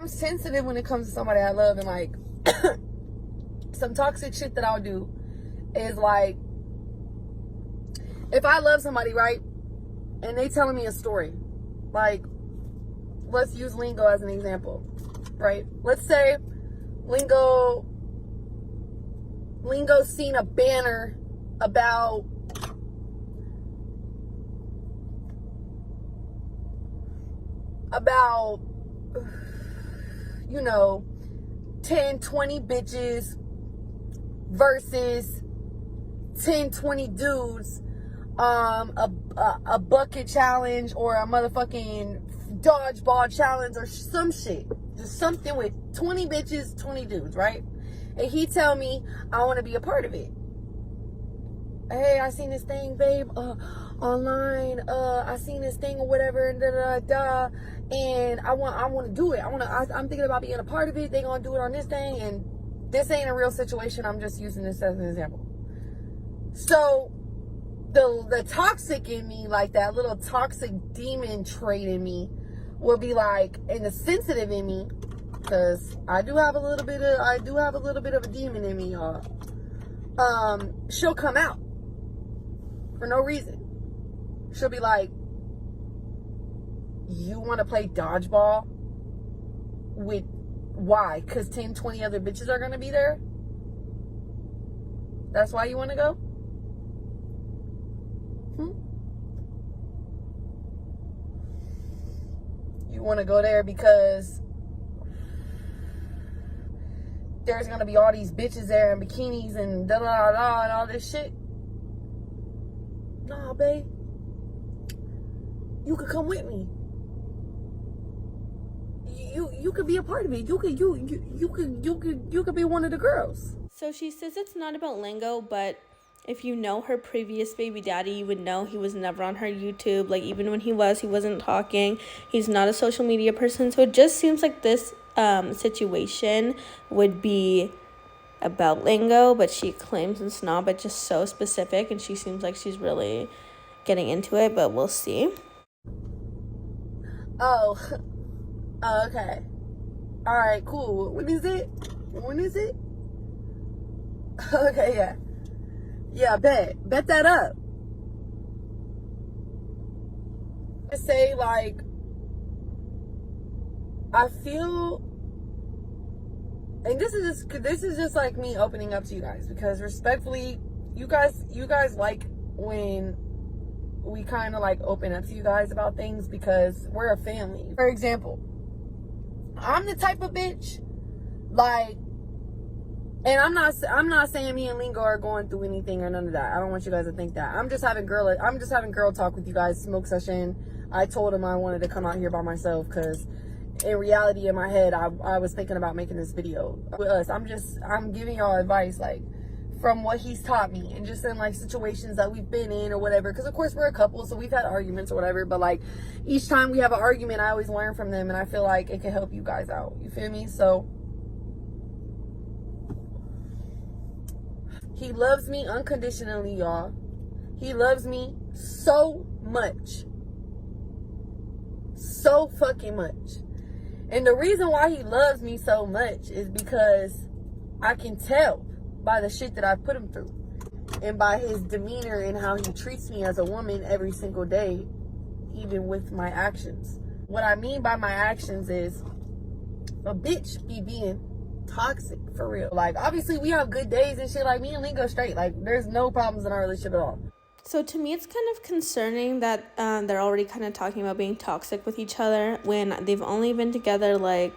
I'm sensitive when it comes to somebody I love, and like some toxic shit that I'll do is like, if I love somebody, right, and they telling me a story, like, let's use Lingo as an example, right? Let's say Lingo's seen a banner about you know, 10, 20 bitches versus 10, 20 dudes, a bucket challenge or a motherfucking dodgeball challenge or some shit. Just something with 20 bitches, 20 dudes, right? And he tell me I want to be a part of it. Hey, I seen this thing, babe, online. I seen this thing or whatever, and and I want to do it. I'm thinking about being a part of it. They gonna do it on this thing, and this ain't a real situation. I'm just using this as an example. So the toxic in me, like that little toxic demon trait in me, will be like, and the sensitive in me, because I do have a little bit of a demon in me, y'all. She'll come out for no reason. She'll be like, you want to play dodgeball with, why? Because 10, 20 other bitches are going to be there? That's why you want to go? You want to go there because there's going to be all these bitches there in bikinis and da-da-da-da and all this shit? Nah, babe. You could come with me. You could be a part of it. You could be one of the girls. So she says it's not about Lingo, but if you know her previous baby daddy, you would know he was never on her YouTube. Like, even when he wasn't talking. He's not a social media person. So it just seems like this situation would be about Lingo, but she claims it's not, but just so specific, and she seems like she's really getting into it, but we'll see. Oh, okay. All right, cool. When is it? Okay, yeah. Yeah, bet that up. I say, like, I feel, and this is just like me opening up to you guys, because respectfully, you guys like when we kind of like open up to you guys about things, because we're a family. For example, I'm the type of bitch, like, and I'm not saying me and Lingo are going through anything or none of that. I don't want you guys to think that. I'm just having girl talk with you guys, smoke session. I told him I wanted to come out here by myself, because in reality, in my head, I was thinking about making this video with us. I'm giving y'all advice, like, from what he's taught me, and just in like situations that we've been in or whatever, because of course we're a couple, so we've had arguments or whatever, but like each time we have an argument, I always learn from them, and I feel like it can help you guys out, you feel me? So he loves me unconditionally, y'all. He loves me so much, so fucking much. And the reason why he loves me so much is because I can tell by the shit that I put him through, and by his demeanor and how he treats me as a woman every single day, even with my actions. What I mean by my actions is a bitch be being toxic, for real. Like, obviously we have good days and shit, like me and Lingo straight, like there's no problems in our relationship at all. So to me, it's kind of concerning that they're already kind of talking about being toxic with each other when they've only been together, like,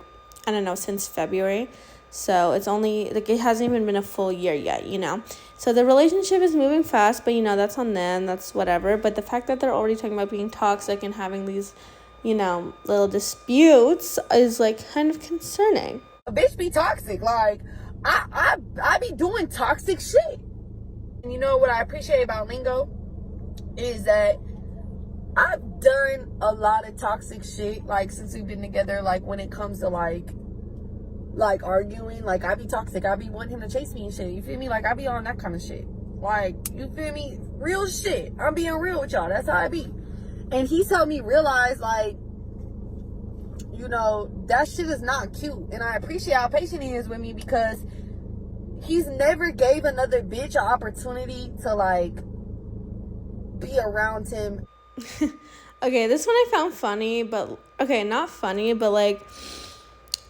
I don't know, since February. So it's only, like, it hasn't even been a full year yet, you know. So the relationship is moving fast, but, you know, that's on them, that's whatever. But the fact that they're already talking about being toxic and having these, you know, little disputes is, like, kind of concerning. A bitch be toxic. Like, I be doing toxic shit. And you know what I appreciate about Lingo is that I've done a lot of toxic shit, like, since we've been together, like, when it comes to, like arguing. Like, I be toxic. I be wanting him to chase me and shit. You feel me? Like, I be on that kind of shit. Like, you feel me? Real shit. I'm being real with y'all. That's how I be. And he's helped me realize, like, you know, that shit is not cute. And I appreciate how patient he is with me, because he's never gave another bitch an opportunity to like be around him. Okay, this one I found funny, but okay, not funny, but like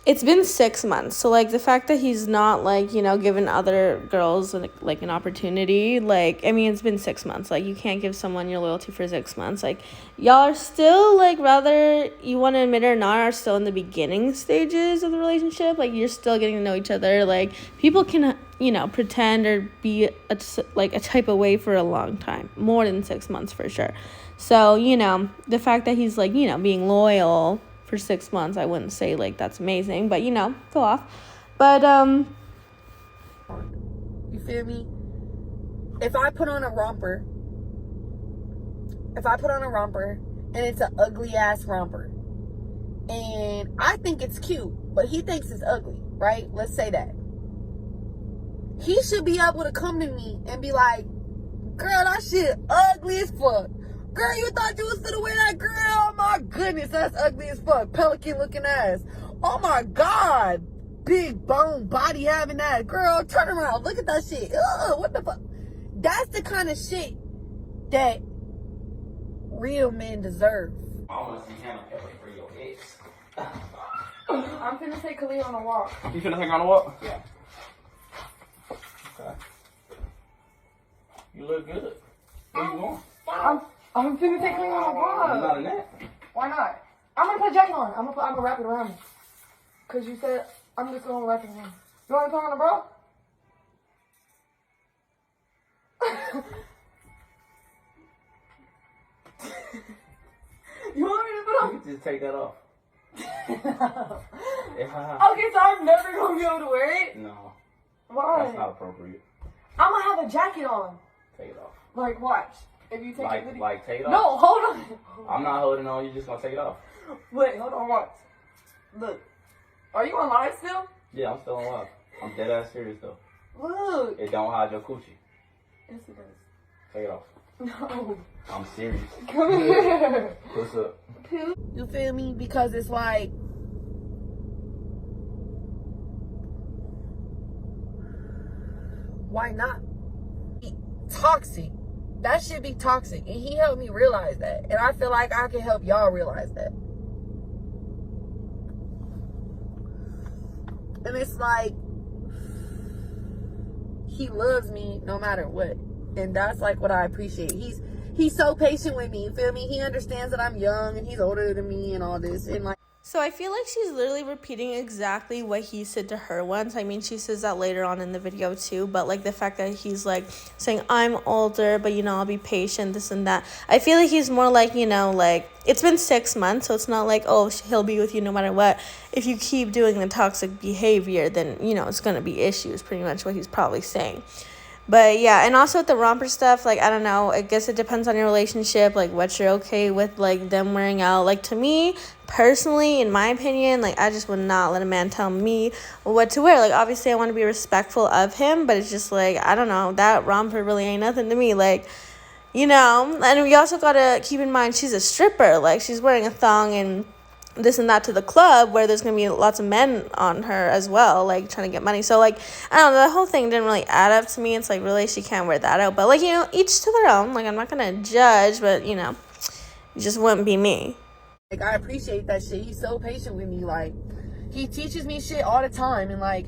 it's been 6 months. So like the fact that he's not like, you know, giving other girls like an opportunity, like, I mean, it's been 6 months. Like, you can't give someone your loyalty for 6 months. Like, y'all are still, like, whether you want to admit it or not, are still in the beginning stages of the relationship. Like, you're still getting to know each other. Like, people can, you know, pretend or be a type of way for a long time, more than 6 months for sure. So, you know, the fact that he's like, you know, being loyal for 6 months, I wouldn't say like that's amazing, but you know, go off. But you feel me? If I put on a romper and it's an ugly ass romper, and I think it's cute, but he thinks it's ugly, right? Let's say that. He should be able to come to me and be like, girl, that shit ugly as fuck. Girl, you thought you was gonna wear that? Girl, oh my goodness, that's ugly as fuck. Pelican looking ass. Oh my God. Big bone body having that. Girl, turn around. Look at that shit. Ugh, what the fuck? That's the kind of shit that real men deserve. I want to see Hanna for your ex. I'm finna take Khalil on a walk. You finna take on a walk? Yeah. Okay. You look good. Where you going? I'm finna take Khalil on a walk. You not in that? Why not? I'm gonna put jacket on. I'm gonna wrap it around me. Cause you said I'm just gonna wrap it around. You wanna put on a bra? You want me to put on? You can just take that off. Okay, so I'm never gonna be able to wear it? No. Why? That's not appropriate. I'm gonna have a jacket on. Take it off. Like, watch. If you take it with you. Like, take it off? No, hold on. I'm not holding on. You just gonna take it off. Wait, hold on, watch. Look. Are you on live still? Yeah, I'm still on live. I'm dead ass serious though. Look. It don't hide your coochie. Yes, it does. Take it off. No. I'm serious. Come here. What's up? You feel me? Because it's like, why not? Toxic. That should be toxic. And he helped me realize that. And I feel like I can help y'all realize that. And it's like, he loves me no matter what. And that's like what I appreciate. He's so patient with me, you feel me? He understands that I'm young and he's older than me and all this. And like, so I feel like she's literally repeating exactly what he said to her once. I mean, she says that later on in the video too, but like the fact that he's like saying, I'm older, but you know, I'll be patient, this and that. I feel like he's more like, you know, like it's been 6 months, so it's not like, oh, he'll be with you no matter what. If you keep doing the toxic behavior, then, you know, it's going to be issues, pretty much what he's probably saying. But yeah, and also with the romper stuff, like, I don't know, I guess it depends on your relationship, like what you're okay with, like them wearing out. Like, to me personally, in my opinion, like I just would not let a man tell me what to wear. Like, obviously I want to be respectful of him, but it's just like, I don't know, that romper really ain't nothing to me. Like, you know, and we also gotta keep in mind she's a stripper. Like, she's wearing a thong and this and that to the club where there's gonna be lots of men on her as well, like trying to get money. So like, I don't know, the whole thing didn't really add up to me. It's like, really, she can't wear that out. But like, you know, each to their own. Like, I'm not gonna judge, but you know, it just wouldn't be me. Like, I appreciate that shit. He's so patient with me. Like, he teaches me shit all the time, and like,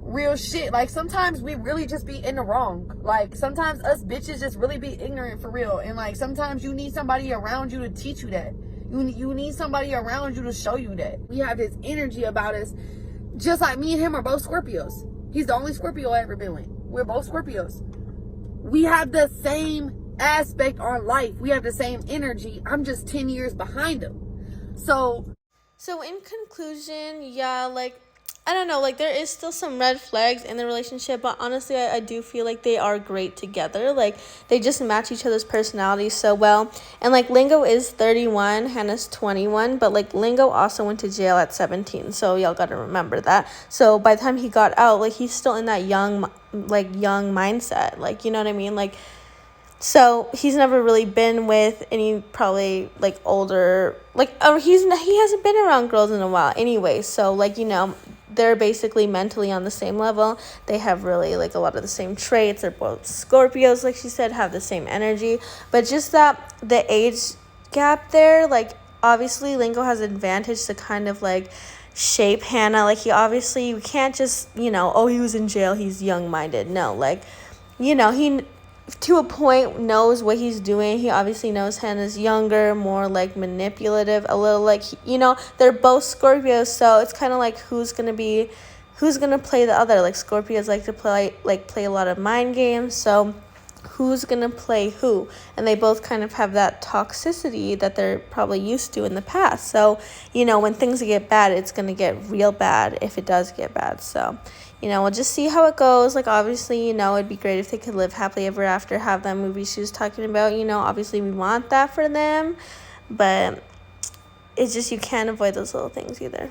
real shit. Like, sometimes we really just be in the wrong. Like, sometimes us bitches just really be ignorant for real. And like, sometimes you need somebody around you to teach you that. You need somebody around you to show you that. We have this energy about us. Just like me and him are both Scorpios. He's the only Scorpio I ever been with. We're both Scorpios. We have the same aspect on life. We have the same energy. I'm just 10 years behind him. So in conclusion, yeah, like, I don't know, like, there is still some red flags in the relationship, but honestly, I do feel like they are great together. Like, they just match each other's personalities so well. And, like, Lingo is 31, Hannah's 21, but, like, Lingo also went to jail at 17, so y'all gotta remember that. So by the time he got out, like, he's still in that young mindset. Like, you know what I mean? Like, So he's never really been with any probably like older, like, or he hasn't been around girls in a while anyway. So like, they're basically mentally on the same level. They have really like a lot of the same traits. They're both Scorpios, like she said, have the same energy. But just that the age gap there, like obviously Lingo has an advantage to kind of like shape Hanna. Like you can't just, oh, he was in jail, he's young-minded. No, like, he to a point knows what he's doing. He obviously knows Hannah's younger, more like manipulative, a little like, they're both Scorpios, so it's kind of like who's gonna play the other. Like Scorpios like to play a lot of mind games, so who's gonna play who? And they both kind of have that toxicity that they're probably used to in the past. So when things get bad, it's gonna get real bad if it does get bad. So we'll just see how it goes. Like obviously, it'd be great if they could live happily ever after, have that movie she was talking about. Obviously we want that for them, but it's just you can't avoid those little things either.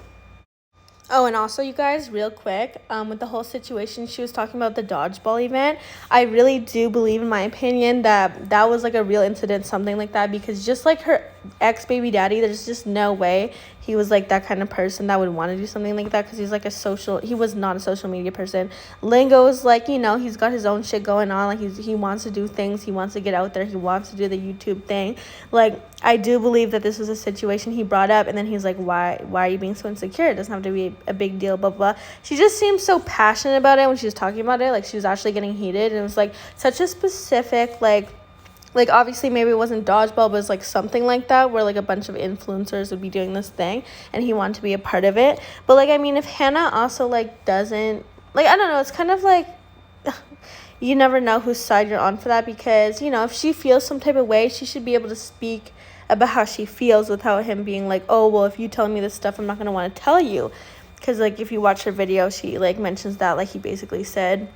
Oh, and also, you guys, real quick, with the whole situation, she was talking about the dodgeball event. I really do believe, in my opinion, that was like a real incident, something like that, because just like her ex-baby daddy, there's just no way he was like that kind of person that would want to do something like that, because he was not a social media person. Lingo is like, he's got his own shit going on. Like he wants to do things. He wants to get out there. He wants to do the YouTube thing. Like, I do believe that this was a situation he brought up, and then he's like, why are you being so insecure? It doesn't have to be a big deal, blah, blah. She just seemed so passionate about it when she was talking about it. Like, she was actually getting heated, and it was like such a specific, like obviously maybe it wasn't dodgeball, but it was like something like that, where like a bunch of influencers would be doing this thing and he wanted to be a part of it. But like, I mean, if Hanna also like doesn't, like, I don't know, it's kind of like you never know whose side you're on for that, because if she feels some type of way, she should be able to speak about how she feels without him being like, oh, well, if you tell me this stuff, I'm not going to want to tell you. Because like, if you watch her video, she like mentions that, like, he basically said,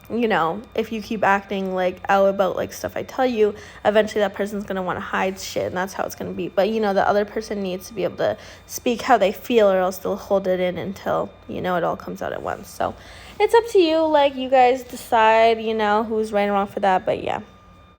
if you keep acting like out about like stuff I tell you, eventually that person's gonna want to hide shit, and that's how it's gonna be. But the other person needs to be able to speak how they feel, or else they'll hold it in until it all comes out at once. So it's up to you. Like, you guys decide who's right and wrong for that. But yeah.